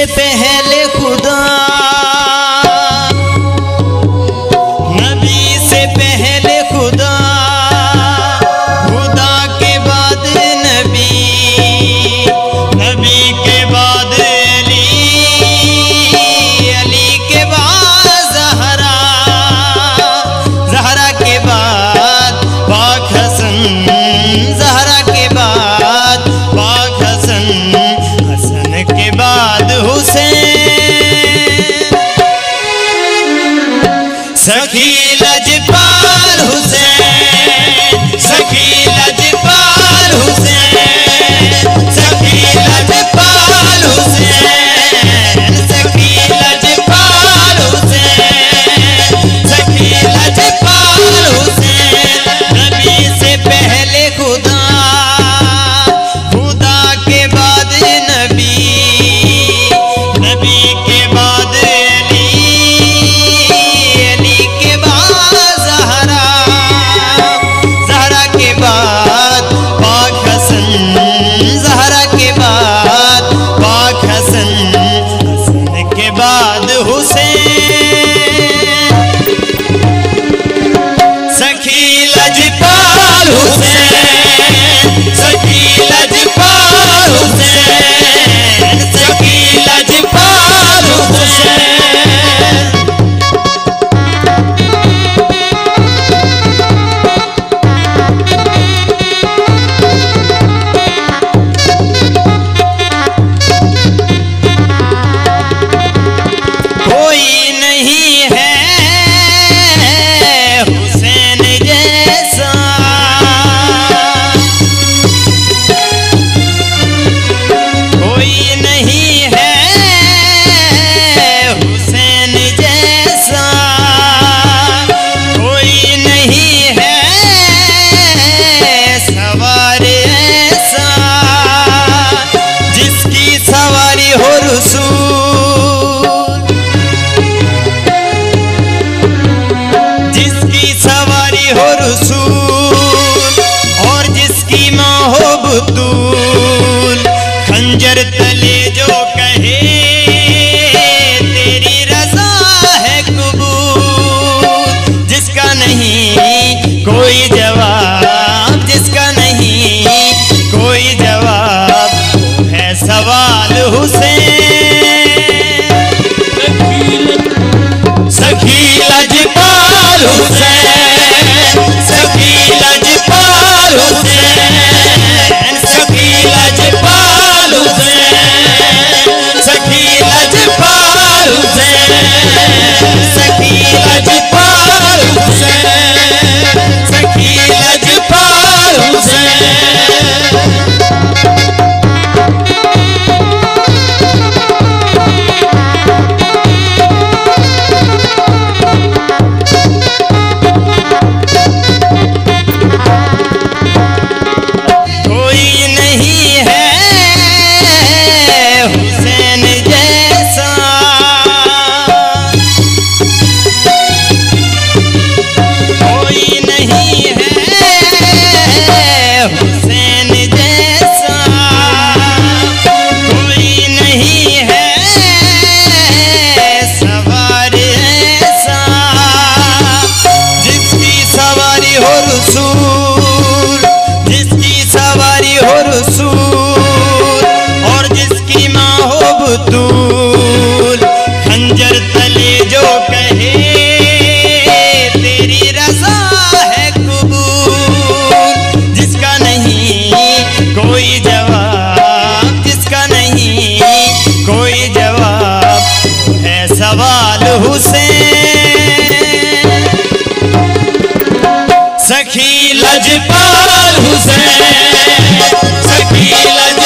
पहले खुदा, नबी से पहले खुदा, खुदा के बाद नबी, नबी के बाद अली, अली के बाद ज़हरा, ज़हरा के बाद पाक हसन, ज़हरा के बाद पाक हसन, हसन के बाद हुसैन, सखी लजपाल हुसैन, सखी लजपाल हुसैन, सखी लजपाल हुसैन, सखी लजपाल हुसैन, सखी लजपाल हुसैन। नबी से पहले खुदा, खुदा के बाद नबी, नबी के बाद अली, अली के बाद ज़हरा, ज़हरा के बाद पाक हसन, ज़हरा के बाद पाक हसन, हसन के बाद हुसैन, सखी लजपाल हुसैन, सखी लजपाल हुसैन, सखी लजपाल हुसैन। कोई नहीं है हुसैन जैसा, कोई नहीं है हुसैन जैसा, कोई नहीं है सवार ऐसा, जिसकी सवारी हो रसूल, जिसकी सवारी हो रसूल, और जिसकी माँ हो बुतूल, खंजर तले जो कहे तेरी रज़ा है कबूल, जिसका नहीं कोई जवाब, जिसका नहीं कोई जवाब, वो है सवाल हुसैन, सखी लजपाल हुसैन, सखी लजपाल हुसैन, सखी लजपाल हुसैन, सखी लजपाल हुसैन, सखी लजपाल हुसैन, सखी लजपाल हुसैन। कोई नहीं है हुसैन जैसा, कोई नहीं है हुसैन जैसा, कोई नहीं है सवार ऐसा, जिसकी सवारी हो रसूल, जिसकी सवारी हो रसूल, और जिसकी माँ हो बुतूल, खंजर तले जो कहे तेरी रज़ा है कबूल, जिसका नहीं कोई जवाब, जिसका नहीं कोई जवाब, वो है सवाल हुसैन, सखी लजपाल हुसैन, सखी लज